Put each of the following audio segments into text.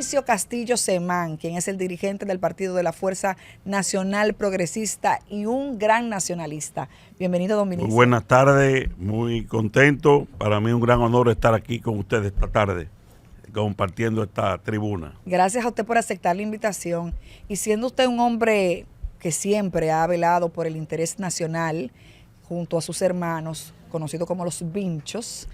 Dionisio Castillo Semán, quien es el dirigente del Partido de la Fuerza Nacional Progresista y un gran nacionalista. Bienvenido, don Vinicio. Muy buenas tardes, muy contento. Para mí un gran honor estar aquí con ustedes esta tarde, compartiendo esta tribuna. Gracias a usted por aceptar la invitación. Y siendo usted un hombre que siempre ha velado por el interés nacional, junto a sus hermanos, conocidos como los Vinchos,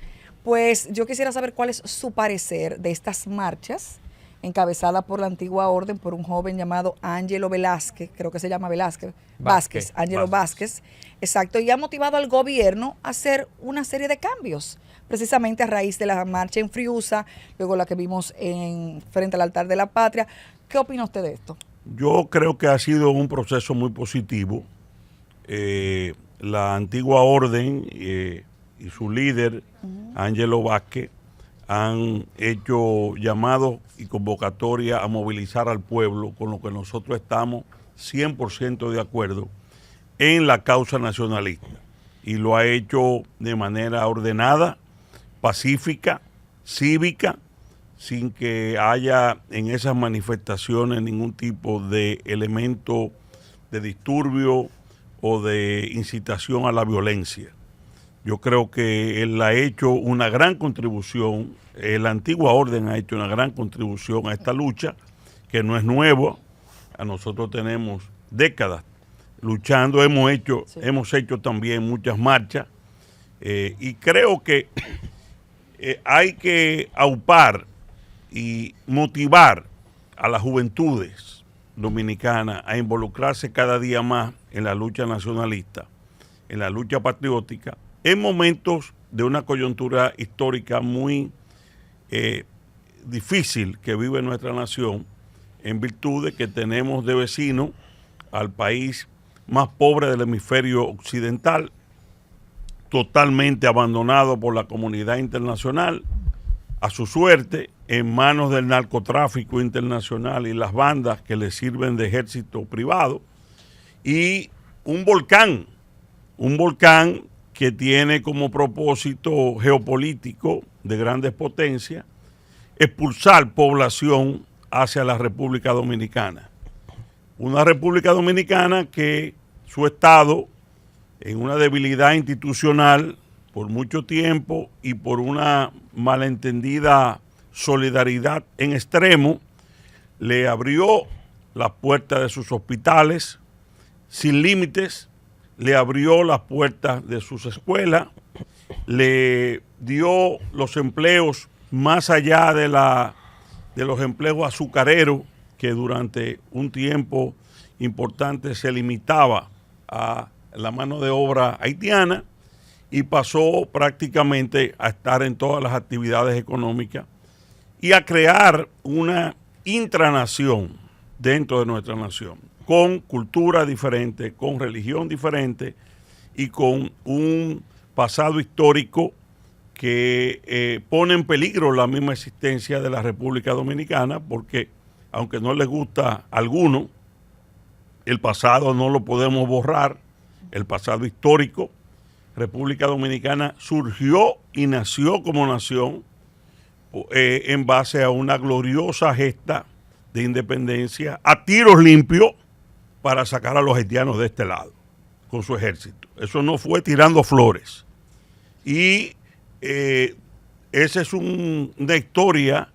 pues yo quisiera saber cuál es su parecer de estas marchas encabezadas por la antigua orden por un joven llamado Ángelo Velázquez, creo que se llama Vázquez, Ángelo Vázquez, exacto, y ha motivado al gobierno a hacer una serie de cambios, precisamente a raíz de la marcha en Friusa, luego la que vimos frente al altar de la patria. ¿Qué opina usted de esto? Yo creo que ha sido un proceso muy positivo. La antigua orden y su líder, Ángelo Vázquez, han hecho llamados y convocatoria a movilizar al pueblo, con lo que nosotros estamos 100% de acuerdo en la causa nacionalista. Y lo ha hecho de manera ordenada, pacífica, cívica, sin que haya en esas manifestaciones ningún tipo de elemento de disturbio o de incitación a la violencia. Yo creo que él ha hecho una gran contribución, la antigua orden ha hecho una gran contribución a esta lucha, que no es nueva. A nosotros tenemos décadas luchando, hemos hecho también muchas marchas, y creo que hay que aupar y motivar a las juventudes dominicanas a involucrarse cada día más en la lucha nacionalista, en la lucha patriótica, en momentos de una coyuntura histórica muy difícil que vive nuestra nación, en virtud de que tenemos de vecino al país más pobre del hemisferio occidental, totalmente abandonado por la comunidad internacional, a su suerte, en manos del narcotráfico internacional y las bandas que le sirven de ejército privado, y un volcán que tiene como propósito geopolítico de grandes potencias expulsar población hacia la República Dominicana. Una República Dominicana que su Estado, en una debilidad institucional por mucho tiempo y por una malentendida solidaridad en extremo, le abrió las puertas de sus hospitales sin límites, le abrió las puertas de sus escuelas, le dio los empleos más allá de los empleos azucareros, que durante un tiempo importante se limitaba a la mano de obra haitiana, y pasó prácticamente a estar en todas las actividades económicas y a crear una intranación dentro de nuestra nación, con cultura diferente, con religión diferente y con un pasado histórico que pone en peligro la misma existencia de la República Dominicana, porque aunque no les gusta a algunos, el pasado no lo podemos borrar, el pasado histórico. República Dominicana surgió y nació como nación en base a una gloriosa gesta de independencia a tiros limpios para sacar a los haitianos de este lado con su ejército. Eso no fue tirando flores. Y esa es una historia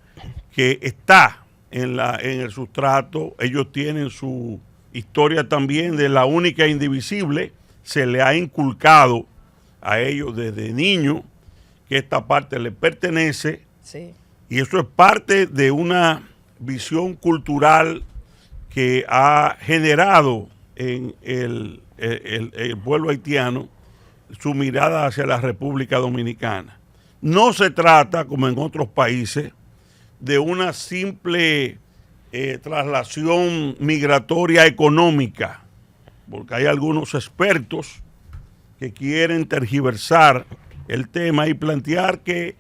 que está en el sustrato. Ellos tienen su historia también de la única e indivisible. Se le ha inculcado a ellos desde niños que esta parte les pertenece, sí. Y eso es parte de una visión cultural que ha generado en el pueblo haitiano su mirada hacia la República Dominicana. No se trata, como en otros países, de una simple traslación migratoria económica, porque hay algunos expertos que quieren tergiversar el tema y plantear que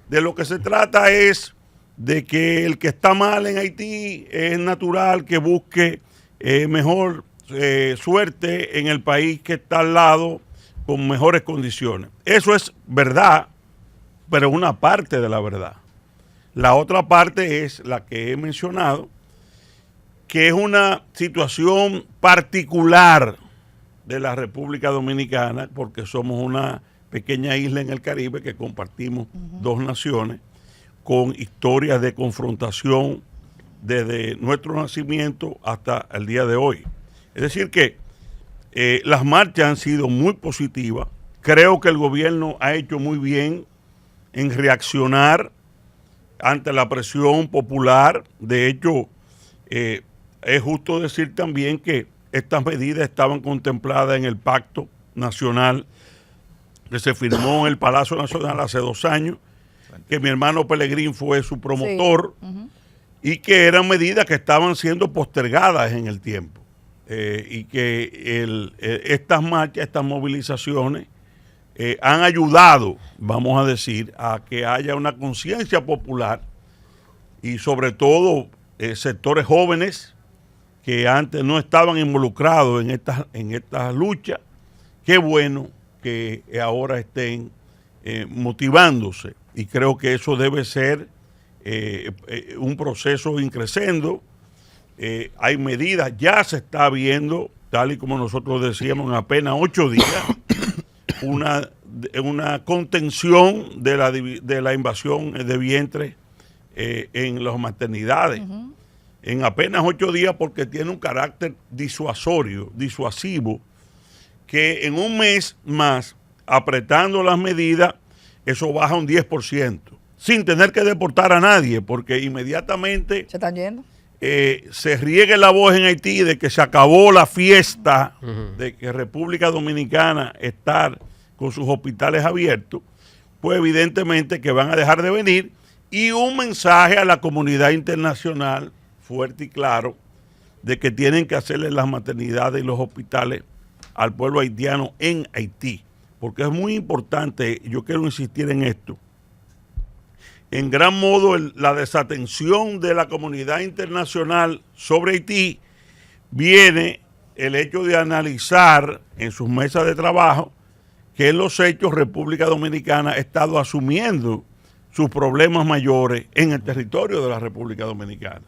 de lo que se trata es de que el que está mal en Haití es natural que busque mejor suerte en el país que está al lado con mejores condiciones. Eso es verdad, pero una parte de la verdad. La otra parte es la que he mencionado, que es una situación particular de la República Dominicana, porque somos una pequeña isla en el Caribe que compartimos dos naciones con historias de confrontación desde nuestro nacimiento hasta el día de hoy. Es decir que las marchas han sido muy positivas. Creo que el gobierno ha hecho muy bien en reaccionar ante la presión popular. De hecho, es justo decir también que estas medidas estaban contempladas en el Pacto Nacional que se firmó en el Palacio Nacional hace 2 años, que mi hermano Pelegrín fue su promotor, y que eran medidas que estaban siendo postergadas en el tiempo. Y que estas marchas, estas movilizaciones han ayudado, vamos a decir, a que haya una conciencia popular y sobre todo sectores jóvenes que antes no estaban involucrados en estas luchas. Qué bueno que ahora estén motivándose, y creo que eso debe ser un proceso increciendo. Hay medidas, ya se está viendo, tal y como nosotros decíamos, en apenas 8 días, una contención de la invasión de vientre en las maternidades. En apenas 8 días, porque tiene un carácter disuasivo, que en un mes más, apretando las medidas, eso baja un 10%, sin tener que deportar a nadie, porque inmediatamente se están yendo. Se riegue la voz en Haití de que se acabó la fiesta, de que República Dominicana está con sus hospitales abiertos, pues evidentemente que van a dejar de venir, y un mensaje a la comunidad internacional fuerte y claro de que tienen que hacerle las maternidades y los hospitales al pueblo haitiano en Haití, porque es muy importante. Yo quiero insistir en esto. En gran modo, la desatención de la comunidad internacional sobre Haití viene el hecho de analizar en sus mesas de trabajo que en los hechos República Dominicana ha estado asumiendo sus problemas mayores en el territorio de la República Dominicana.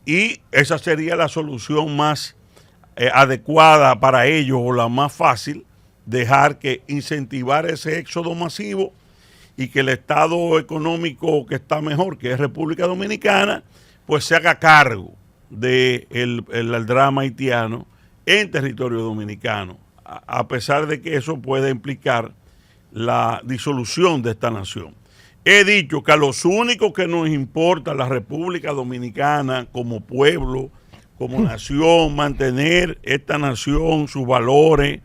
Y esa sería la solución más adecuada para ellos, o la más fácil, dejar que incentivar ese éxodo masivo, y que el estado económico que está mejor, que es República Dominicana, pues se haga cargo del drama haitiano en territorio dominicano, a pesar de que eso puede implicar la disolución de esta nación. He dicho que a los únicos que nos importa la República Dominicana como pueblo, como nación, mantener esta nación, sus valores,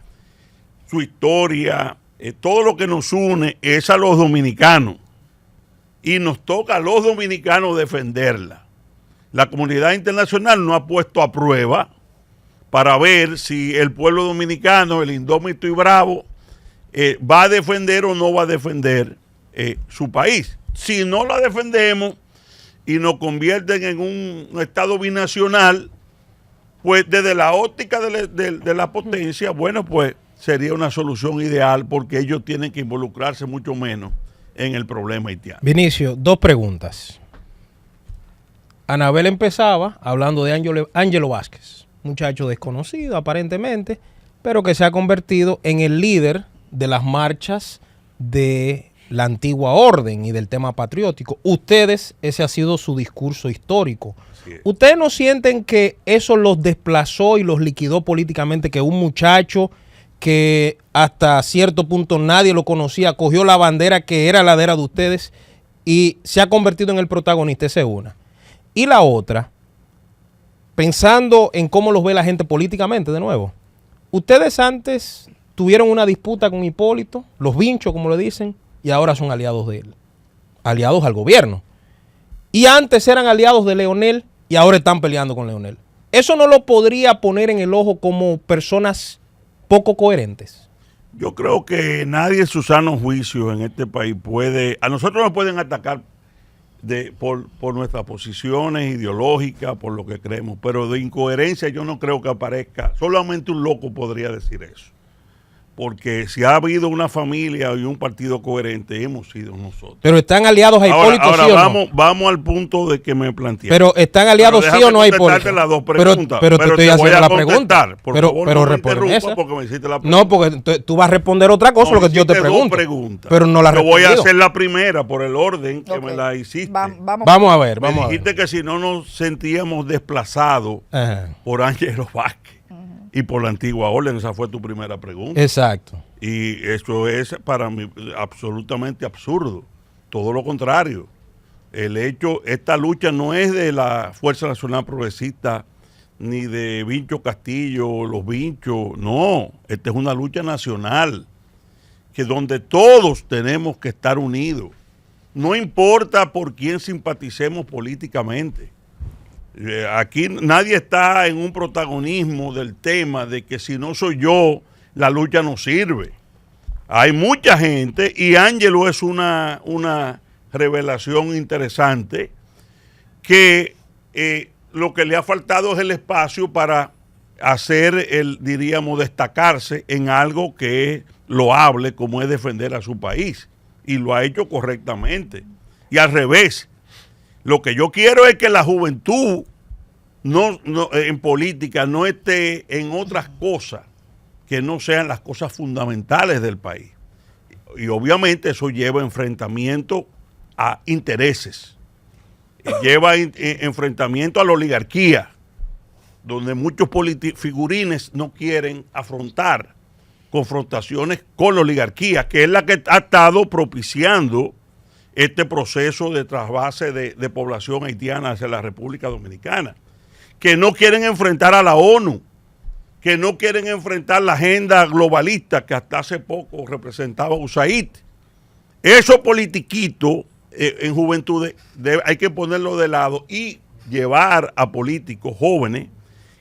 su historia, todo lo que nos une es a los dominicanos, y nos toca a los dominicanos defenderla. La comunidad internacional no ha puesto a prueba para ver si el pueblo dominicano, el indómito y bravo, va a defender o no va a defender su país. Si no la defendemos y nos convierten en un estado binacional, pues desde la óptica de la potencia, bueno, pues sería una solución ideal, porque ellos tienen que involucrarse mucho menos en el problema haitiano. Vinicio, 2 preguntas. Anabel empezaba hablando de Ángelo Vázquez, muchacho desconocido aparentemente, pero que se ha convertido en el líder de las marchas de la antigua orden y del tema patriótico. Ustedes, ese ha sido su discurso histórico. Sí. ¿Ustedes no sienten que eso los desplazó y los liquidó políticamente, que un muchacho que hasta cierto punto nadie lo conocía, cogió la bandera que era la de ustedes y se ha convertido en el protagonista? Esa es una. Y la otra, pensando en cómo los ve la gente políticamente, de nuevo, ustedes antes tuvieron una disputa con Hipólito, los vinchos, como le dicen, y ahora son aliados de él, aliados al gobierno. Y antes eran aliados de Leonel y ahora están peleando con Leonel. ¿Eso no lo podría poner en el ojo como personas poco coherentes? Yo creo que nadie en su sano juicio en este país puede... A nosotros nos pueden atacar por nuestras posiciones ideológicas, por lo que creemos, pero de incoherencia yo no creo que aparezca. Solamente un loco podría decir eso. porque si ha habido una familia y un partido coherente, hemos sido nosotros. Pero están aliados a Hipólito, ahora ¿sí o vamos, no? vamos al punto de que me planteé. Pero están aliados, ¿sí o no a Hipólito? Las dos Pero te estoy haciendo la pregunta. Pero responde esa. Porque me hiciste la pregunta. No, porque tú vas a responder otra cosa, lo que yo te pregunto. Pero no la respondió. Yo voy a respondido. hacer la primera por el orden que me la hiciste. Vamos a ver, me dijiste que si no nos sentíamos desplazados por Ángelo Vázquez y por la antigua orden, esa fue tu primera pregunta. Exacto. Y eso es para mí absolutamente absurdo. Todo lo contrario. Esta lucha no es de la Fuerza Nacional Progresista ni de Vincho Castillo, los Vinchos, no. Esta es una lucha nacional, que donde todos tenemos que estar unidos. No importa por quién simpaticemos políticamente. Aquí nadie está en un protagonismo del tema de que si no soy yo, la lucha no sirve. Hay mucha gente, y Ángelo es una revelación interesante, que lo que le ha faltado es el espacio para hacer, diríamos, destacarse en algo que es loable, como es defender a su país. Y lo ha hecho correctamente. Y al revés, lo que yo quiero es que la juventud en política no esté en otras cosas que no sean las cosas fundamentales del país. Y obviamente eso lleva enfrentamiento a intereses, lleva enfrentamiento a la oligarquía, donde muchos figurines no quieren afrontar confrontaciones con la oligarquía, que es la que ha estado propiciando este proceso de trasvase de población haitiana hacia la República Dominicana, que no quieren enfrentar a la ONU, que no quieren enfrentar la agenda globalista que hasta hace poco representaba USAID. Esos politiquitos en juventud hay que ponerlo de lado y llevar a políticos jóvenes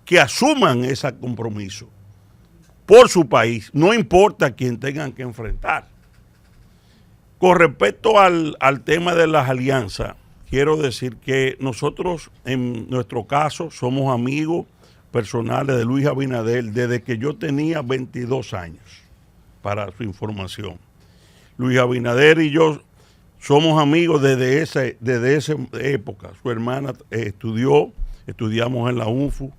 que asuman ese compromiso por su país, no importa quién tengan que enfrentar. Con respecto al tema de las alianzas, quiero decir que nosotros, en nuestro caso, somos amigos personales de Luis Abinader desde que yo tenía 22 años, para su información. Luis Abinader y yo somos amigos desde esa época. Su hermana estudiamos en la UNFU,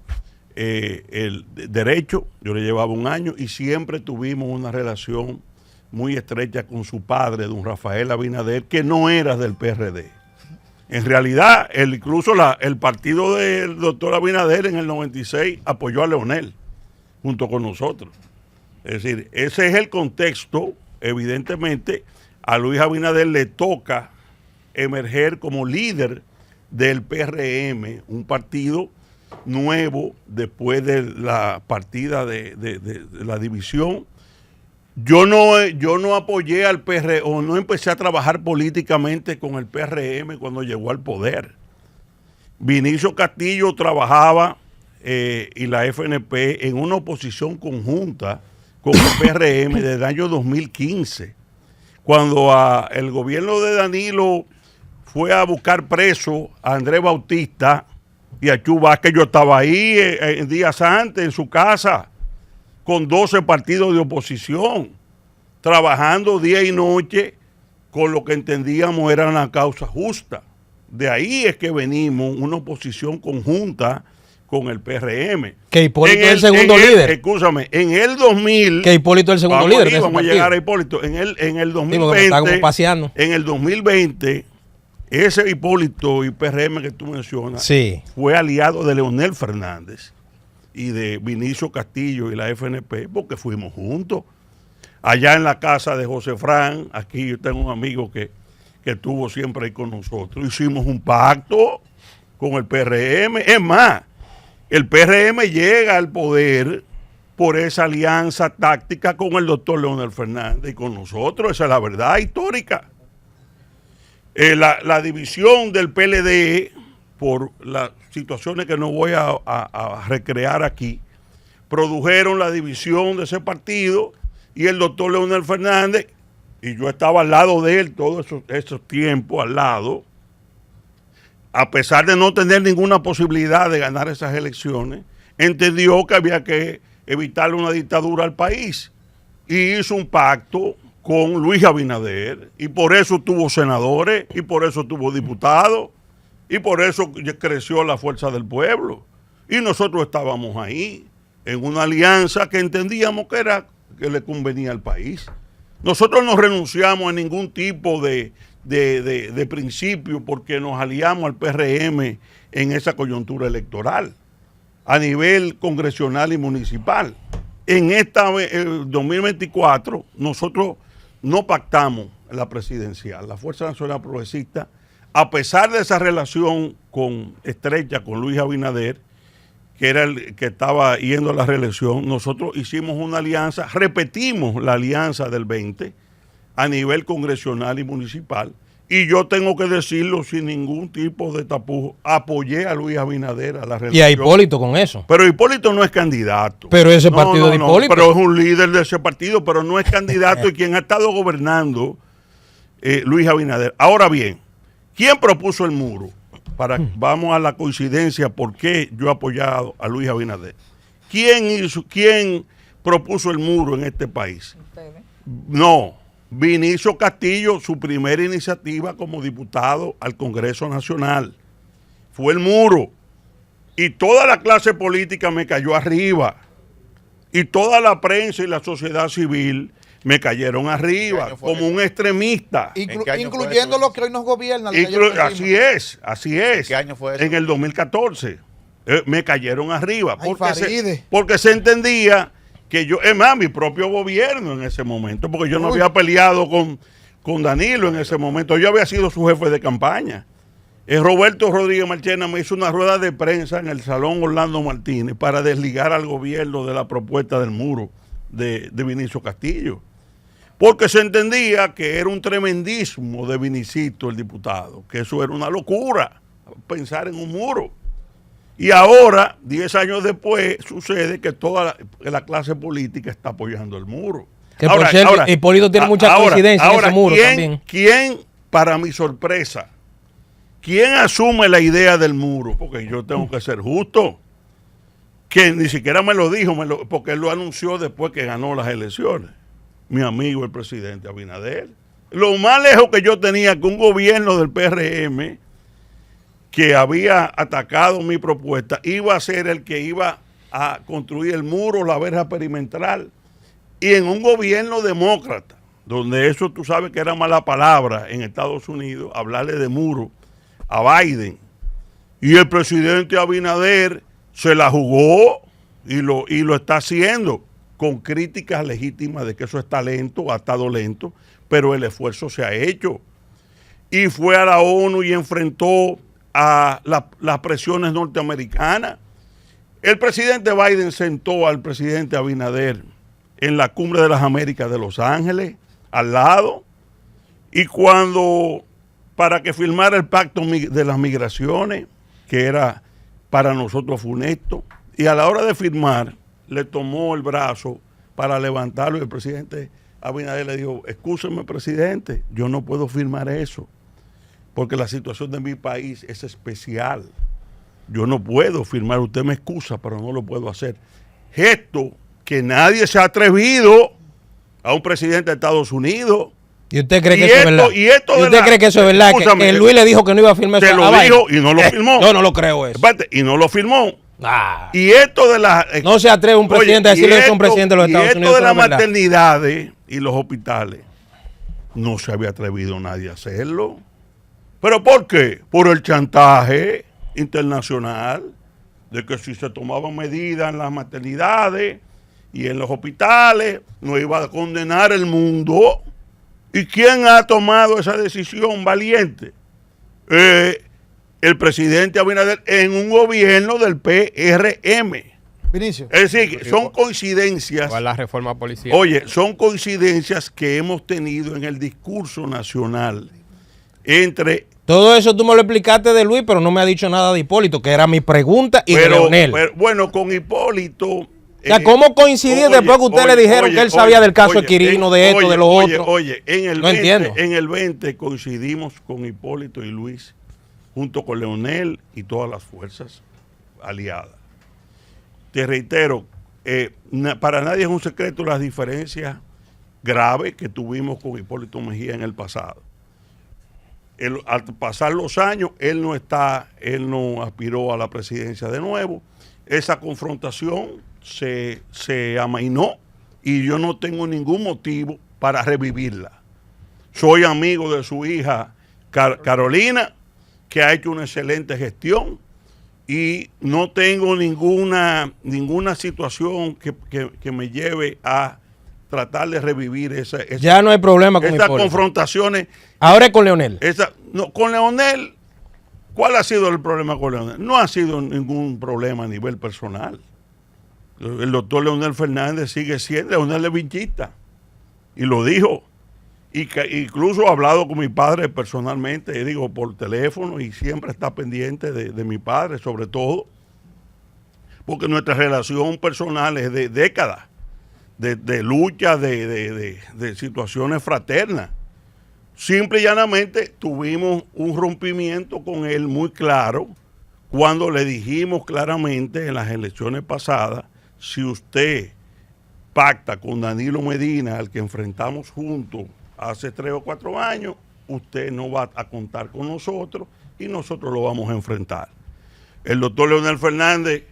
el derecho, yo le llevaba un año y siempre tuvimos una relación muy estrecha con su padre, don Rafael Abinader, que no era del PRD. En realidad, incluso el partido del doctor Abinader en el 96 apoyó a Leonel junto con nosotros. Es decir, ese es el contexto. Evidentemente, a Luis Abinader le toca emerger como líder del PRM, un partido nuevo después de la partida de la división. Yo no apoyé al PRM, o no empecé a trabajar políticamente con el PRM cuando llegó al poder. Vinicio Castillo trabajaba y la FNP en una oposición conjunta con el PRM desde el año 2015, cuando el gobierno de Danilo fue a buscar preso a Andrés Bautista y a Chu Vázquez. Yo estaba ahí días antes en su casa con 12 partidos de oposición, trabajando día y noche con lo que entendíamos era una causa justa. De ahí es que venimos, una oposición conjunta con el PRM. Que Hipólito es el segundo líder. Escúchame, en el 2000... Que Hipólito es el segundo líder. Vamos a llegar a Hipólito. En el 2020, en el 2020, ese Hipólito y PRM que tú mencionas, fue aliado de Leonel Fernández y de Vinicio Castillo y la FNP, porque fuimos juntos. Allá en la casa de José Fran, aquí yo tengo un amigo que estuvo siempre ahí con nosotros. Hicimos un pacto con el PRM. Es más, el PRM llega al poder por esa alianza táctica con el doctor Leonel Fernández y con nosotros. Esa es la verdad histórica. La división del PLD, por las situaciones que no voy a recrear aquí, produjeron la división de ese partido y el doctor Leonel Fernández, y yo estaba al lado de él todos esos tiempos, al lado, a pesar de no tener ninguna posibilidad de ganar esas elecciones, entendió que había que evitarle una dictadura al país y hizo un pacto con Luis Abinader, y por eso tuvo senadores, y por eso tuvo diputados, y por eso creció la fuerza del pueblo. Y nosotros estábamos ahí, en una alianza que entendíamos que le convenía al país. Nosotros no renunciamos a ningún tipo de principio porque nos aliamos al PRM en esa coyuntura electoral, a nivel congresional y municipal. En esta 2024, nosotros no pactamos la presidencial. La Fuerza Nacional Progresista, a pesar de esa relación estrecha con Luis Abinader, que era el que estaba yendo a la reelección, nosotros hicimos una alianza, repetimos la alianza del 20 a nivel congresional y municipal, y yo tengo que decirlo sin ningún tipo de tapujo, apoyé a Luis Abinader a la reelección. Y a Hipólito con eso. Pero Hipólito no es candidato. Pero ese partido de Hipólito. Pero es un líder de ese partido, pero no es candidato y quien ha estado gobernando Luis Abinader. Ahora bien, ¿quién propuso el muro? Vamos a la coincidencia por qué yo he apoyado a Luis Abinader. ¿Quién propuso el muro en este país? Ustedes. No, Vinicio Castillo, su primera iniciativa como diputado al Congreso Nacional. Fue el muro. Y toda la clase política me cayó arriba. Y toda la prensa y la sociedad civil me cayeron arriba como un extremista. Incluyendo los que hoy nos gobiernan. Así es. ¿En qué año fue eso? En el 2014. Me cayeron arriba. Ay, Porque se entendía que yo, es más, mi propio gobierno en ese momento, porque yo no había peleado con Danilo en ese momento, yo había sido su jefe de campaña. Roberto Rodríguez Marchena me hizo una rueda de prensa en el Salón Orlando Martínez para desligar al gobierno de la propuesta del muro de Vinicio Castillo, porque se entendía que era un tremendismo de Vinicito, el diputado, que eso era una locura, pensar en un muro. Y ahora, 10 años después, sucede que toda la clase política está apoyando el muro. Que por cierto, Hipólito tiene mucha coincidencia en ese muro también. ¿Quién, para mi sorpresa, quién asume la idea del muro? Porque yo tengo que ser justo. Que ni siquiera me lo dijo, porque él lo anunció después que ganó las elecciones. Mi amigo, el presidente Abinader. Lo más lejos que yo tenía que un gobierno del PRM que había atacado mi propuesta, iba a ser el que iba a construir el muro, la verja perimetral, y en un gobierno demócrata, donde eso tú sabes que era mala palabra en Estados Unidos, hablarle de muro a Biden, y el presidente Abinader se la jugó y lo está haciendo con críticas legítimas de que eso está lento, ha estado lento, pero el esfuerzo se ha hecho, y fue a la ONU y enfrentó a las presiones norteamericanas. El presidente Biden sentó al presidente Abinader en la Cumbre de las Américas de Los Ángeles, al lado, y para que firmara el pacto de las migraciones, que era para nosotros funesto, y a la hora de firmar, le tomó el brazo para levantarlo, y el presidente Abinader le dijo: excúseme, presidente, yo no puedo firmar eso, porque la situación de mi país es especial. Yo no puedo firmar, usted me excusa, pero no lo puedo hacer. Gesto que nadie se ha atrevido a un presidente de Estados Unidos. ¿Y usted cree que eso es verdad? ¿Y usted cree que eso es verdad? Que Luis le dijo que no iba a firmar eso. Se lo dijo y no lo firmó. Yo no lo creo eso. Y no lo firmó. Y esto de la... No se atreve un presidente a decirle eso a un presidente de los Estados Unidos. Y esto de las maternidades y los hospitales, no se había atrevido nadie a hacerlo. ¿Pero por qué? Por el chantaje internacional, de que si se tomaban medidas en las maternidades y en los hospitales, no iba a condenar el mundo. ¿Y quién ha tomado esa decisión valiente? El presidente Abinader en un gobierno del PRM. Vinicio. Es decir, son coincidencias. ¿Cuál es la reforma policial? Oye, son coincidencias que hemos tenido en el discurso nacional entre... Todo eso tú me lo explicaste de Luis, pero no me ha dicho nada de Hipólito, que era mi pregunta, y de Leonel. Bueno, con Hipólito... O sea, ¿cómo coincidir después que usted le dijeron que él sabía del caso de Quirino, de esto, de lo otro? En el no 20, entiendo. En el 20 coincidimos con Hipólito y Luis, junto con Leonel y todas las fuerzas aliadas. Te reitero, para nadie es un secreto las diferencias grave que tuvimos con Hipólito Mejía en el pasado. Al pasar los años, él no aspiró a la presidencia de nuevo. Esa confrontación se amainó y yo no tengo ningún motivo para revivirla. Soy amigo de su hija Carolina, que ha hecho una excelente gestión, y no tengo ninguna situación que me lleve a tratar de revivir ya no hay problema con esas Hipólito. confrontaciones. Ahora es con Leonel. Con Leonel, ¿cuál ha sido el problema con Leonel? No ha sido ningún problema a nivel personal. El doctor Leonel Fernández sigue siendo, Leonel es vinchista, y lo dijo. Y que incluso ha hablado con mi padre personalmente, digo, por teléfono, y siempre está pendiente de mi padre, sobre todo, porque nuestra relación personal es de décadas, de lucha, de situaciones fraternas. Simple y llanamente tuvimos un rompimiento con él muy claro cuando le dijimos claramente en las elecciones pasadas: si usted pacta con Danilo Medina, al que enfrentamos juntos hace 3 o 4 años, usted no va a contar con nosotros y nosotros lo vamos a enfrentar. El doctor Leonel Fernández,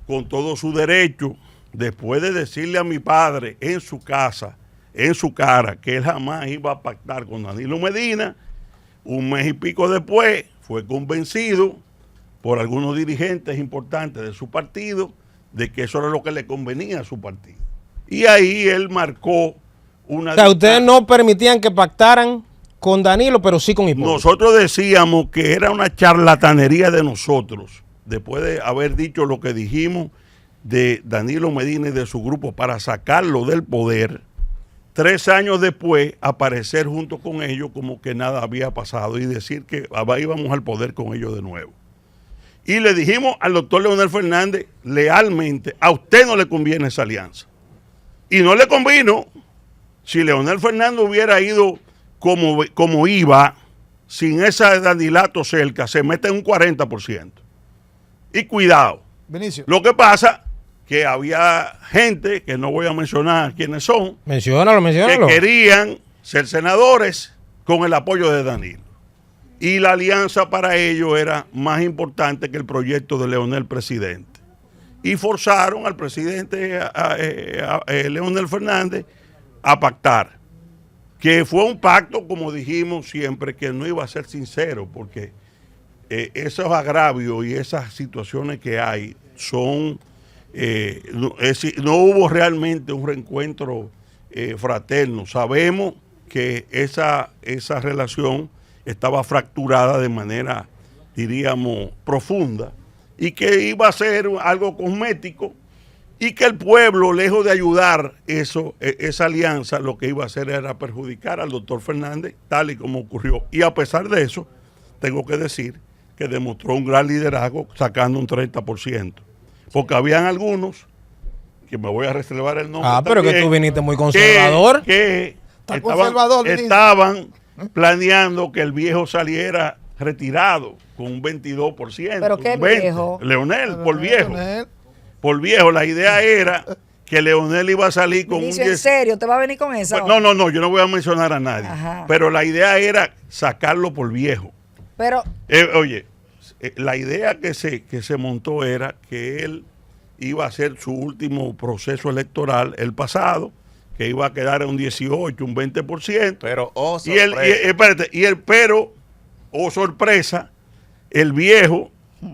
con todo su derecho, después de decirle a mi padre en su casa, en su cara, que él jamás iba a pactar con Danilo Medina, un mes y pico después fue convencido por algunos dirigentes importantes de su partido de que eso era lo que le convenía a su partido. Y ahí él marcó una... O sea, ustedes no permitían que pactaran con Danilo, pero sí con Hipólito. Nosotros decíamos que era una charlatanería de nosotros, después de haber dicho lo que dijimos de Danilo Medina y de su grupo para sacarlo del poder, 3 años después aparecer junto con ellos como que nada había pasado y decir que íbamos al poder con ellos de nuevo. Y le dijimos al doctor Leonel Fernández lealmente: a usted no le conviene esa alianza. Y no le convino. Si Leonel Fernández hubiera ido como iba, sin ese Danilato cerca, se mete en un 40%. Y cuidado. Benicio. Lo que pasa que había gente, que no voy a mencionar quiénes son, Menciónalo. que querían ser senadores con el apoyo de Danilo. Y la alianza para ellos era más importante que el proyecto de Leonel presidente. Y forzaron al presidente Leonel Fernández a pactar. Que fue un pacto, como dijimos siempre, que no iba a ser sincero, porque esos agravios y esas situaciones que hay son... no hubo realmente un reencuentro fraterno. Sabemos que esa relación estaba fracturada de manera, diríamos, profunda, y que iba a ser algo cosmético, y que el pueblo, lejos de ayudar esa alianza, lo que iba a hacer era perjudicar al doctor Fernández, tal y como ocurrió. Y a pesar de eso, tengo que decir que demostró un gran liderazgo sacando un 30%. Porque habían algunos, que me voy a reservar el nombre. Pero también, que tú viniste muy conservador. Que estaban planeando que el viejo saliera retirado con un 22%. ¿Pero qué 20%. viejo? Leonel, por viejo. Por viejo, la idea era que Leonel iba a salir con Inicio, un 10%. ¿en serio? ¿Te va a venir con esa? No, yo no voy a mencionar a nadie. Ajá. Pero la idea era sacarlo por viejo. Pero... Oye, la idea que se montó era que él iba a hacer su último proceso electoral, el pasado, que iba a quedar en un 18, un 20%. Pero, oh, sorpresa. Pero, oh, sorpresa, el viejo,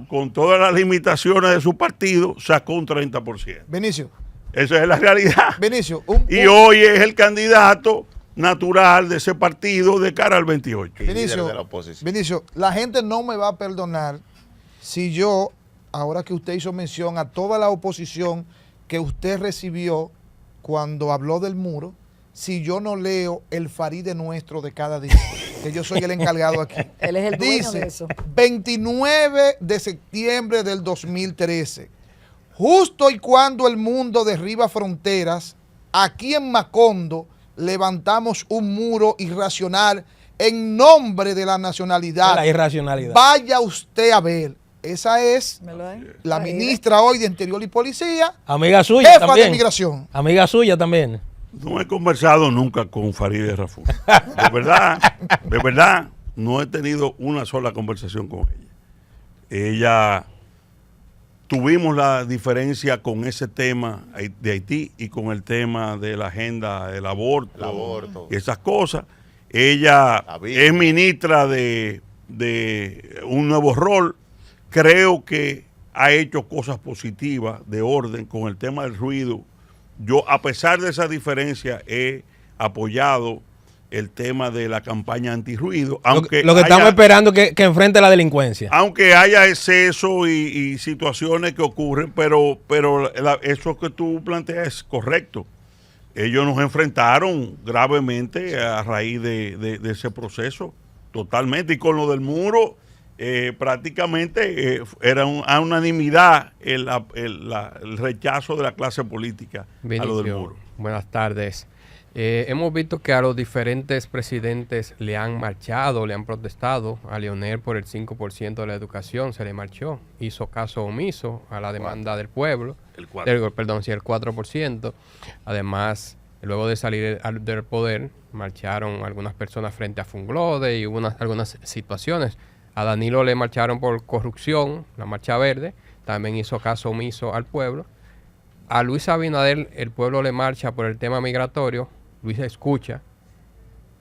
con todas las limitaciones de su partido, sacó un 30%. Benicio. Esa es la realidad. Benicio. Y hoy es el candidato natural de ese partido de cara al 28. Benicio, la gente no me va a perdonar si yo, ahora que usted hizo mención a toda la oposición que usted recibió cuando habló del muro, si yo no leo el Faride nuestro de cada día, que yo soy el encargado aquí. Él es el dueño Dice, de eso. 29 de septiembre del 2013, justo y cuando el mundo derriba fronteras, aquí en Macondo levantamos un muro irracional en nombre de la nacionalidad. La irracionalidad. Vaya usted a ver. Esa es ¿Me lo dan? la ministra hoy de Interior y Policía, Amiga suya jefa también. de Migración. Amiga suya también. No he conversado nunca con Farideh Raful. De verdad, no he tenido una sola conversación con ella. Ella, tuvimos la diferencia con ese tema de Haití y con el tema de la agenda del aborto. Y esas cosas. Ella es ministra de un nuevo rol. Creo que ha hecho cosas positivas de orden con el tema del ruido. Yo, a pesar de esa diferencia, he apoyado el tema de la campaña antirruido. Aunque lo que estamos esperando que enfrente la delincuencia. Aunque haya exceso y situaciones que ocurren, pero eso que tú planteas es correcto. Ellos nos enfrentaron gravemente a raíz de ese proceso, totalmente. Y con lo del muro, prácticamente era a unanimidad el rechazo de la clase política a lo del muro. Buenas tardes. Hemos visto que a los diferentes presidentes le han marchado, le han protestado. A Leonel por el 5% de la educación se le marchó. Hizo caso omiso a la demanda del pueblo. El 4%. Además, luego de salir del poder, marcharon algunas personas frente a Funglode y hubo algunas situaciones. A Danilo le marcharon por corrupción, la Marcha Verde. También hizo caso omiso al pueblo. A Luis Abinader el pueblo le marcha por el tema migratorio. Luis escucha,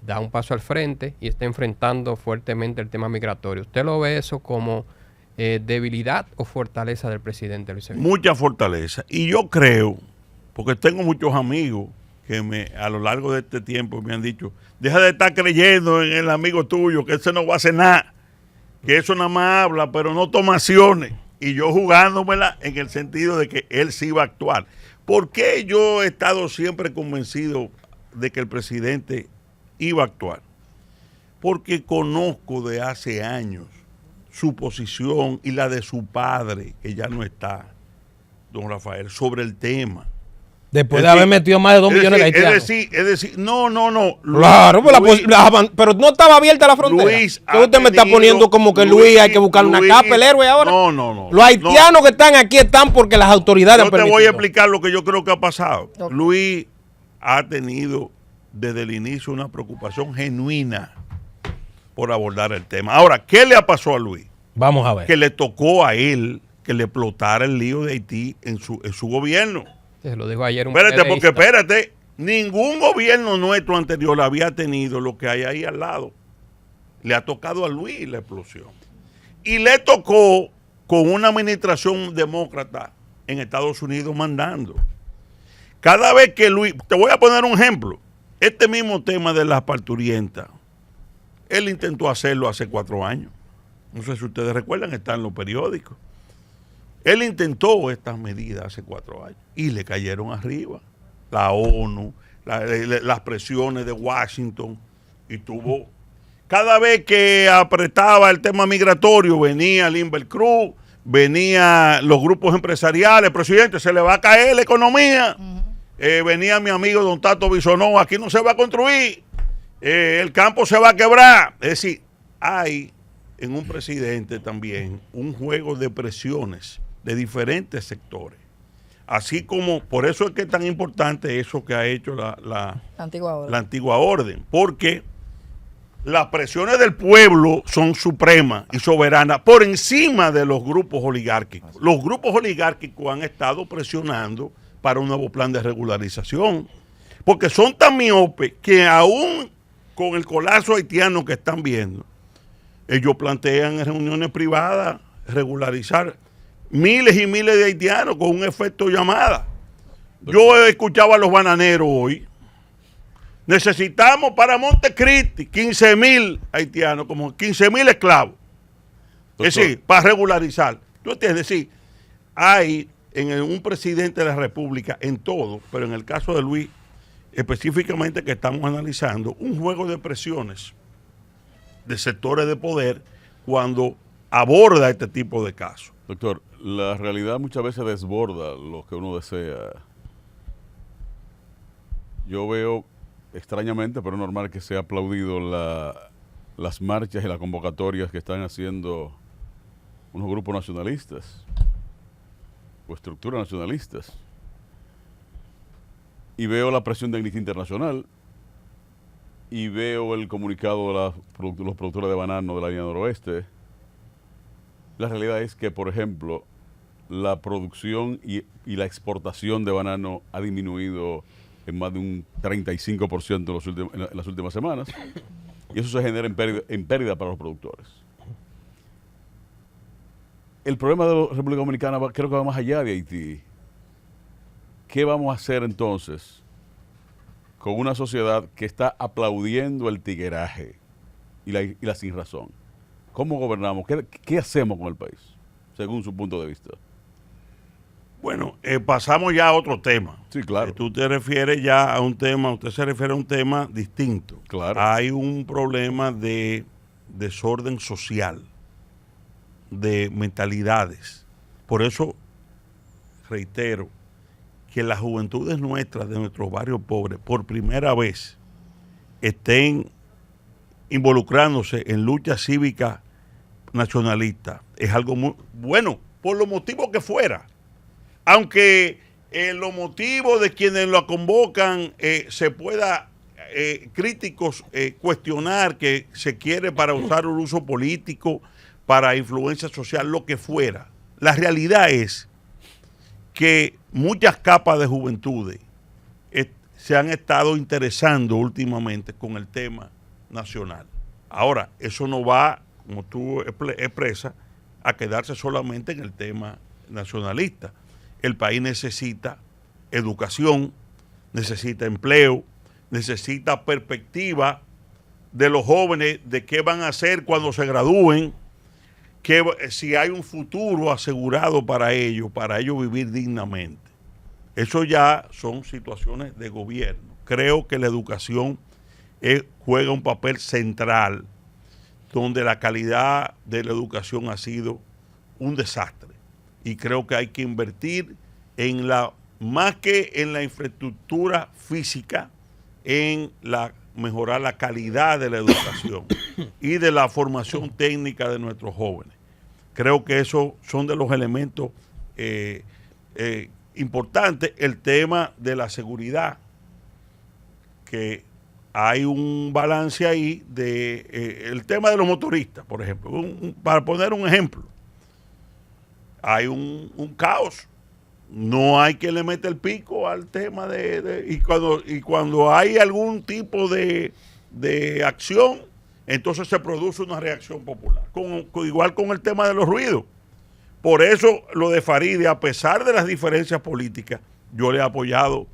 da un paso al frente y está enfrentando fuertemente el tema migratorio. ¿Usted lo ve eso como debilidad o fortaleza del presidente Luis Abinader? Mucha fortaleza. Y yo creo, porque tengo muchos amigos que a lo largo de este tiempo me han dicho, deja de estar creyendo en el amigo tuyo, que ese no va a hacer nada, que eso nada más habla, pero no toma acciones. Y yo jugándomela en el sentido de que él sí va a actuar. ¿Por qué yo he estado siempre convencido de que el presidente iba a actuar? Porque conozco de hace años su posición y la de su padre, que ya no está, don Rafael, sobre el tema. Después de haber metido más de 2 millones de haitianos. Es decir, no. Claro, pero no estaba abierta la frontera. Usted me está poniendo como que Luis hay que buscar una capa, el héroe ahora. No. Los haitianos que están aquí están porque las autoridades han permitido. Yo te voy a explicar lo que yo creo que ha pasado. Okay. Luis ha tenido desde el inicio una preocupación genuina por abordar el tema. Ahora, ¿qué le pasó a Luis? Vamos a ver. Que le tocó a él que le explotara el lío de Haití en su gobierno. Se lo dijo ayer un Espérate, ningún gobierno nuestro anterior había tenido lo que hay ahí al lado. Le ha tocado a Luis la explosión. Y le tocó con una administración demócrata en Estados Unidos mandando. Cada vez que Luis, te voy a poner un ejemplo, este mismo tema de las parturientas, él intentó hacerlo hace 4 años. No sé si ustedes recuerdan, está en los periódicos. Él intentó estas medidas hace 4 años y le cayeron arriba. La ONU, las presiones de Washington, y tuvo, cada vez que apretaba el tema migratorio, venía Limber Cruz, venían los grupos empresariales, presidente, se le va a caer la economía. Venía mi amigo don Tato Bisonó, aquí no se va a construir, el campo se va a quebrar. Es decir, hay en un presidente también un juego de presiones de diferentes sectores. Así como, por eso es que es tan importante eso que ha hecho la antigua orden, porque las presiones del pueblo son supremas y soberanas por encima de los grupos oligárquicos. Los grupos oligárquicos han estado presionando para un nuevo plan de regularización, porque son tan miopes que aún con el colapso haitiano que están viendo, ellos plantean en reuniones privadas regularizar miles y miles de haitianos con un efecto llamada. Yo he escuchado a los bananeros hoy. Necesitamos para Montecristi 15,000 haitianos, como 15,000 esclavos. Doctor. Es decir, para regularizar. ¿Tú entiendes? Sí, hay un presidente de la República en todo, pero en el caso de Luis, específicamente que estamos analizando, un juego de presiones de sectores de poder cuando aborda este tipo de casos. Doctor, la realidad muchas veces desborda lo que uno desea. Yo veo, extrañamente, pero normal, que se ha aplaudido las marchas y las convocatorias que están haciendo unos grupos nacionalistas o estructuras nacionalistas. y veo la presión de Amnistía Internacional y veo el comunicado de los productores de banano de la línea noroeste, la realidad es que, por ejemplo, la producción y la exportación de banano ha disminuido en más de un 35% en las últimas semanas, y eso se genera en pérdida para los productores. El problema de la República Dominicana creo que va más allá de Haití. ¿Qué vamos a hacer entonces con una sociedad que está aplaudiendo el tigueraje y la sinrazón? ¿Cómo gobernamos? ¿Qué hacemos con el país, según su punto de vista? Bueno, pasamos ya a otro tema. Sí, claro. Tú te refieres ya a un tema, usted se refiere a un tema distinto. Claro. Hay un problema de desorden social, de mentalidades. Por eso, reitero, que las juventudes nuestras, de nuestros barrios pobres, por primera vez estén involucrándose en lucha cívica nacionalista, es algo muy bueno, por los motivos que fuera. Aunque los motivos de quienes lo convocan se pueda críticos cuestionar que se quiere para usar un uso político, para influencia social, lo que fuera. La realidad es que muchas capas de juventudes se han estado interesando últimamente con el tema nacional. Ahora, eso no va, como tú expresas, a quedarse solamente en el tema nacionalista. El país necesita educación, necesita empleo, necesita perspectiva de los jóvenes de qué van a hacer cuando se gradúen, que si hay un futuro asegurado para ellos vivir dignamente. Eso ya son situaciones de gobierno. Creo que la educación juega un papel central, donde la calidad de la educación ha sido un desastre. Y creo que hay que invertir más que en la infraestructura física, en mejorar la calidad de la educación y de la formación técnica de nuestros jóvenes. Creo que esos son de los elementos importantes. El tema de la seguridad, que hay un balance ahí el tema de los motoristas, por ejemplo. Para poner un ejemplo, hay un caos. No hay que le mete el pico al tema y cuando hay algún tipo de acción, entonces se produce una reacción popular. Igual con el tema de los ruidos. Por eso lo de Farideh, a pesar de las diferencias políticas, yo le he apoyado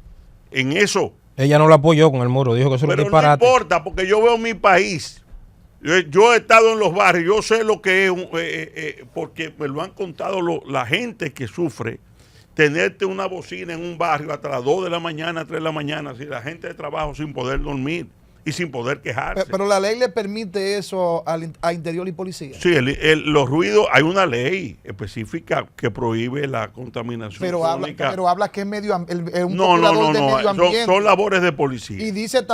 en eso. Ella no lo apoyó con el muro, dijo que eso era un disparate. No importa, porque yo veo mi país. Yo he estado en los barrios, yo sé lo que es, porque me lo han contado la gente que sufre, tenerte una bocina en un barrio hasta las 2 de la mañana, 3 de la mañana, si la gente de trabajo sin poder dormir y sin poder quejarse. Pero la ley le permite eso a Interior y Policía. Sí, los ruidos, hay una ley específica que prohíbe la contaminación sónica. Pero habla que es medio ambiente. No, son labores de policía. Y dice,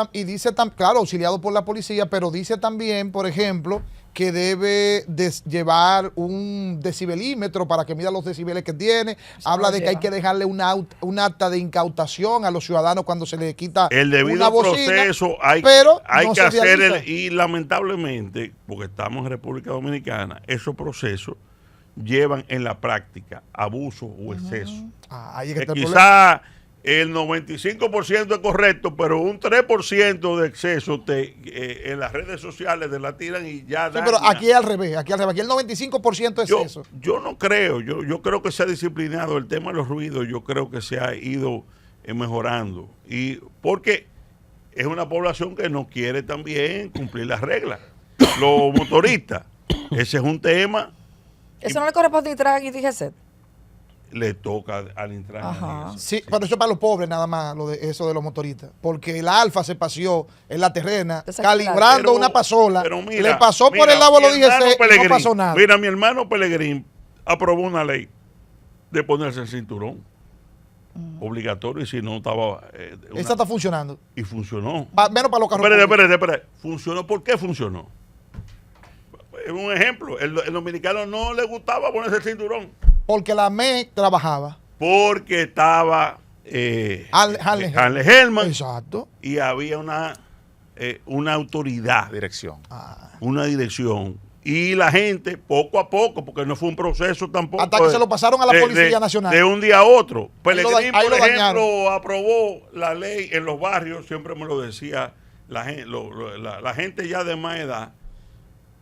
claro, auxiliado por la policía, pero dice también, por ejemplo, que debe llevar un decibelímetro para que mida los decibeles que tiene. Habla de que hay que dejarle un acta de incautación a los ciudadanos cuando se les quita el debido una bocina, proceso. Hay no que hacer y lamentablemente, porque estamos en República Dominicana, esos procesos llevan en la práctica abuso o exceso. Ahí es que está el quizá el 95% es correcto, pero un 3% de exceso en las redes sociales te la tiran y ya. Sí, pero aquí es al revés, aquí el 95% es eso. Yo no creo, yo creo que se ha disciplinado el tema de los ruidos, yo creo que se ha ido mejorando. Y porque es una población que no quiere también cumplir las reglas. Los motoristas, ese es un tema. ¿Eso no le corresponde a Intran y DGCET? Le toca al Intran. Sí, pero eso es para los pobres nada más, eso de los motoristas. Porque el Alfa se paseó en la terrena, calibrando una pasola. Pero mira, le pasó por el lado, lo dije, y no pasó nada. Mira, mi hermano Pelegrín aprobó una ley de ponerse el cinturón obligatorio, y si no estaba... Esa está funcionando. Y funcionó. Menos para los carros. Espérate. ¿Funcionó? ¿Por qué funcionó? Es un ejemplo. El dominicano no le gustaba ponerse el cinturón. Porque la ME trabajaba. Porque estaba Hanle Hellman, Exacto. y había una autoridad, Dirección. una dirección. Y la gente, poco a poco, porque no fue un proceso tampoco. Hasta que se lo pasaron a la Policía Nacional. De un día a otro. Pelegrín, ahí por lo ejemplo, aprobó la ley en los barrios, siempre me lo decía la gente ya de más edad,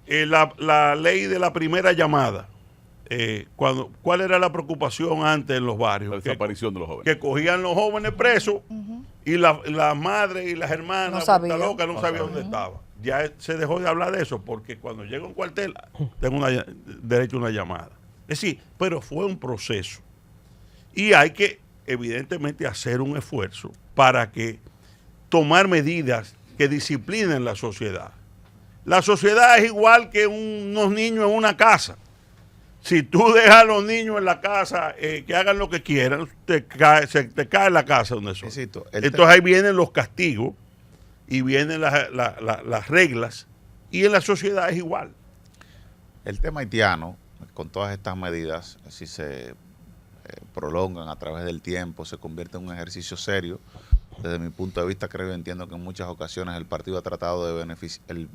la ley de la primera llamada. ¿Cuál era la preocupación antes en los barrios? La desaparición de los jóvenes. Que cogían los jóvenes presos y la madre y las hermanas, No sabía. loca, no sabían dónde estaba. Ya se dejó de hablar de eso porque cuando llega a un cuartel tengo derecho a una llamada. Es decir, pero fue un proceso. Y hay que, evidentemente, hacer un esfuerzo para que tomar medidas que disciplinen la sociedad. La sociedad es igual que unos niños en una casa. Si tú dejas a los niños en la casa que hagan lo que quieran, se te cae la casa donde son. Insisto, Entonces ahí vienen los castigos y vienen las reglas, y en la sociedad es igual. El tema haitiano, con todas estas medidas, si se prolongan a través del tiempo, se convierte en un ejercicio serio. Desde mi punto de vista, entiendo que en muchas ocasiones el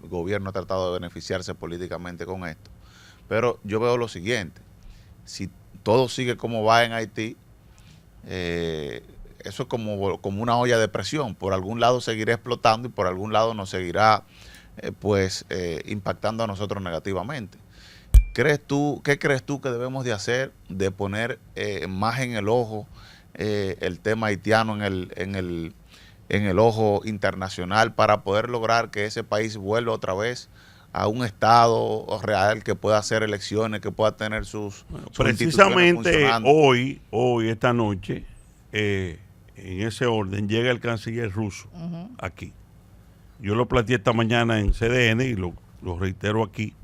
gobierno ha tratado de beneficiarse políticamente con esto. Pero yo veo lo siguiente: si todo sigue como va en Haití, eso es como una olla de presión. Por algún lado seguirá explotando y por algún lado nos seguirá impactando a nosotros negativamente. ¿Qué crees tú que debemos de hacer de poner más en el ojo el tema haitiano en el ojo internacional para poder lograr que ese país vuelva otra vez a un estado real que pueda hacer elecciones, que pueda tener sus precisamente hoy, esta noche, en ese orden, llega el canciller ruso aquí. Yo lo planteé esta mañana en CDN y lo reitero aquí.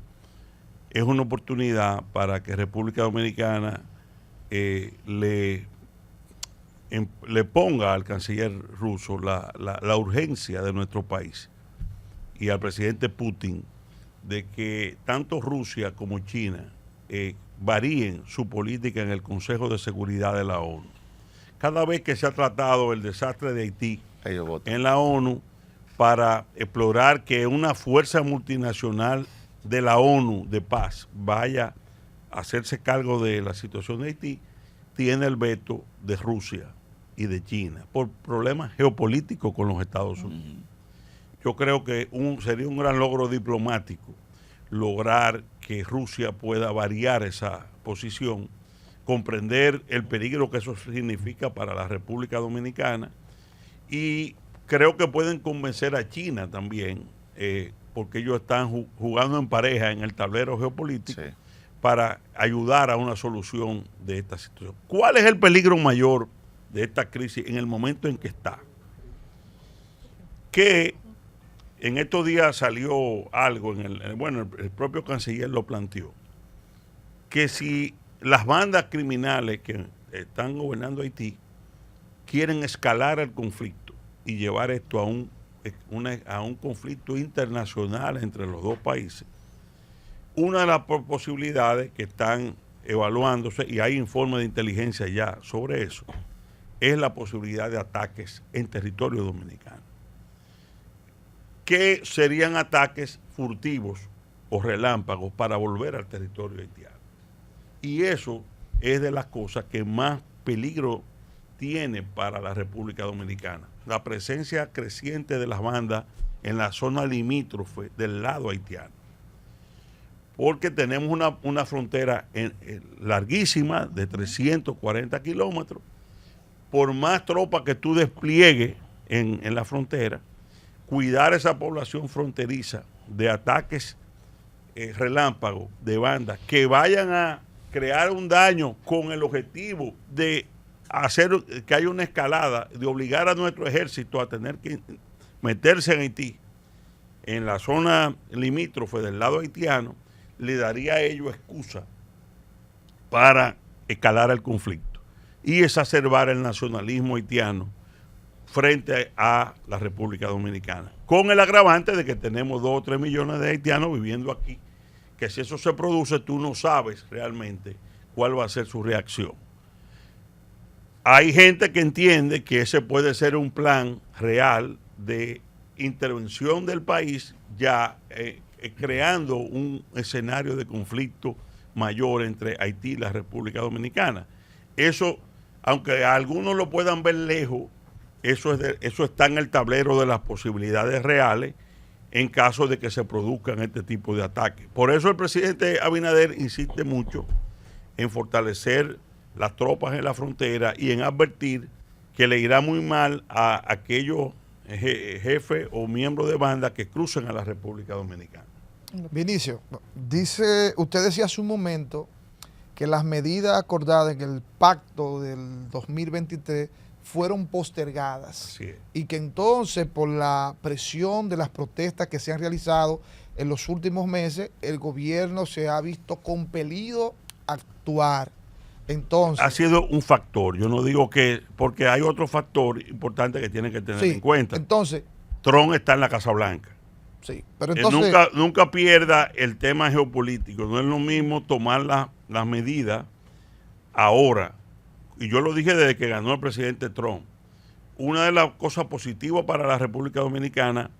Es una oportunidad para que República Dominicana le ponga al canciller ruso la urgencia de nuestro país y al presidente Putin de que tanto Rusia como China varíen su política en el Consejo de Seguridad de la ONU. Cada vez que se ha tratado el desastre de Haití en la ONU, para explorar que una fuerza multinacional de la ONU de paz vaya a hacerse cargo de la situación de Haití, tiene el veto de Rusia y de China por problemas geopolíticos con los Estados Unidos. Yo creo que sería un gran logro diplomático lograr que Rusia pueda variar esa posición, comprender el peligro que eso significa para la República Dominicana, y creo que pueden convencer a China también, porque ellos están jugando en pareja en el tablero geopolítico, sí, para ayudar a una solución de esta situación. ¿Cuál es el peligro mayor de esta crisis en el momento en que está? Que en estos días salió algo, el propio canciller lo planteó, que si las bandas criminales que están gobernando Haití quieren escalar el conflicto y llevar esto a un conflicto internacional entre los dos países, una de las posibilidades que están evaluándose, y hay informes de inteligencia ya sobre eso, es la posibilidad de ataques en territorio dominicano, que serían ataques furtivos o relámpagos para volver al territorio haitiano. Y eso es de las cosas que más peligro tiene para la República Dominicana, la presencia creciente de las bandas en la zona limítrofe del lado haitiano, porque tenemos una frontera larguísima de 340 kilómetros. Por más tropas que tú despliegues en la frontera, cuidar esa población fronteriza de ataques relámpagos de bandas que vayan a crear un daño con el objetivo de hacer que haya una escalada, de obligar a nuestro ejército a tener que meterse en Haití, en la zona limítrofe del lado haitiano, le daría a ellos excusa para escalar el conflicto y exacerbar el nacionalismo haitiano frente a la República Dominicana, con el agravante de que tenemos 2 o 3 millones de haitianos viviendo aquí, que si eso se produce tú no sabes realmente cuál va a ser su reacción. hay gente que entiende que ese puede ser un plan real de intervención del país, ya creando un escenario de conflicto mayor entre Haití y la República Dominicana. Eso, aunque algunos lo puedan ver lejos, eso está en el tablero de las posibilidades reales en caso de que se produzcan este tipo de ataques. Por eso el presidente Abinader insiste mucho en fortalecer las tropas en la frontera y en advertir que le irá muy mal a aquellos jefes o miembros de banda que crucen a la República Dominicana. Vinicio, usted decía hace un momento que las medidas acordadas en el pacto del 2023 fueron postergadas. Así es. Y que entonces, por la presión de las protestas que se han realizado en los últimos meses, el gobierno se ha visto compelido a actuar. Entonces, Ha sido un factor, yo no digo que, porque hay otro factor importante que tienen que tener sí, en cuenta. entonces, Trump está en la Casa Blanca. sí, pero entonces, Nunca pierda el tema geopolítico. No es lo mismo tomar las medidas ahora. Y yo lo dije desde que ganó el presidente Trump. Una de las cosas positivas para la República Dominicana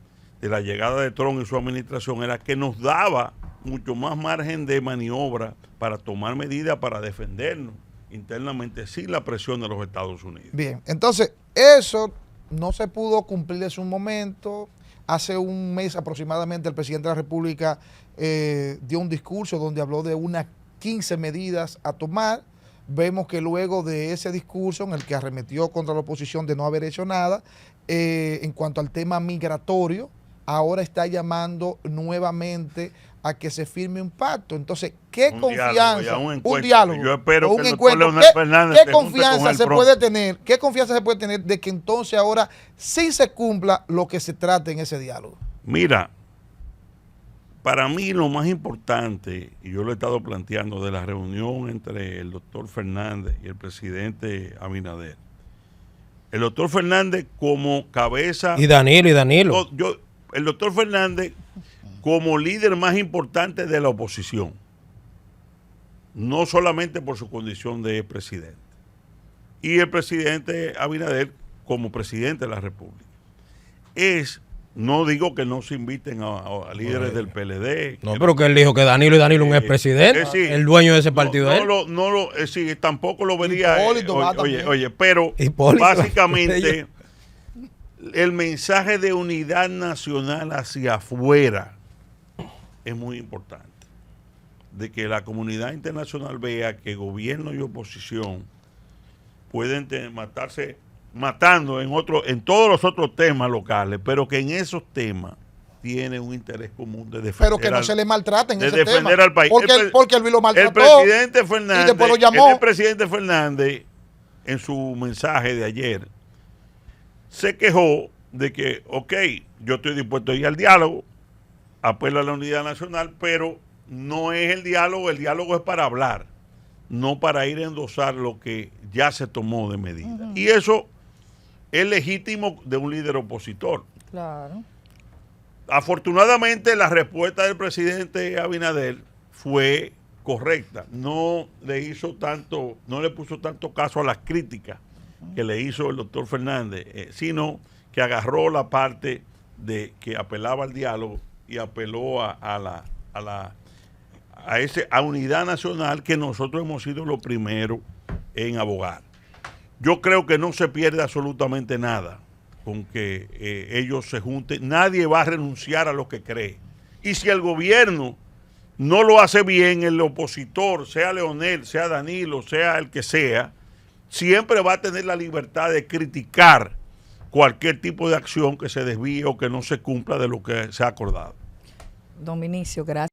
de la llegada de Trump y su administración era que nos daba mucho más margen de maniobra para tomar medidas para defendernos internamente sin la presión de los Estados Unidos. bien, entonces eso no se pudo cumplir en su momento. Hace un mes aproximadamente el presidente de la República dio un discurso donde habló de unas 15 medidas a tomar. Vemos que luego de ese discurso en el que arremetió contra la oposición de no haber hecho nada, en cuanto al tema migratorio, ahora está llamando nuevamente a que se firme un pacto. Entonces, ¿qué confianza? Un diálogo. Yo espero un que el encuentro. doctor Leonel Fernández ¿Qué se junte confianza con el se PRO? puede tener? ¿Qué confianza se puede tener de que entonces ahora sí se cumpla lo que se trate en ese diálogo? Mira, para mí lo más importante, y yo lo he estado planteando, de la reunión entre el doctor Fernández y el presidente Abinader. El doctor Fernández como cabeza... Y Danilo. El doctor Fernández como líder más importante de la oposición. No solamente por su condición de presidente. Y el presidente Abinader como presidente de la República. No digo que no se inviten a líderes del PLD. No, pero que él dijo que Danilo un expresidente, sí, el dueño de ese partido de él. Sí, tampoco lo vería. Hipólito va también. Oye, pero Hipólito, básicamente el mensaje de unidad nacional hacia afuera es muy importante. De que la comunidad internacional vea que gobierno y oposición pueden matarse matando en todos los otros temas locales, pero que en esos temas tiene un interés común de defender. Pero que no se le maltraten de ese defender tema. al país. Porque él lo maltrató. El presidente Fernández, y después lo llamó. el presidente Fernández, en su mensaje de ayer, se quejó de que, ok, yo estoy dispuesto a ir al diálogo, apelo a la unidad nacional, pero no es el diálogo es para hablar, no para ir a endosar lo que ya se tomó de medida. Y eso es legítimo de un líder opositor. Claro. Afortunadamente la respuesta del presidente Abinader fue correcta. No le puso tanto caso a las críticas que le hizo el doctor Fernández, sino que agarró la parte de que apelaba al diálogo y apeló a unidad nacional, que nosotros hemos sido los primeros en abogar. Yo creo que no se pierde absolutamente nada con que ellos se junten. Nadie va a renunciar a lo que cree. Y si el gobierno no lo hace bien, el opositor, sea Leonel, sea Danilo, sea el que sea, siempre va a tener la libertad de criticar cualquier tipo de acción que se desvíe o que no se cumpla de lo que se ha acordado. Don Vinicio, gracias.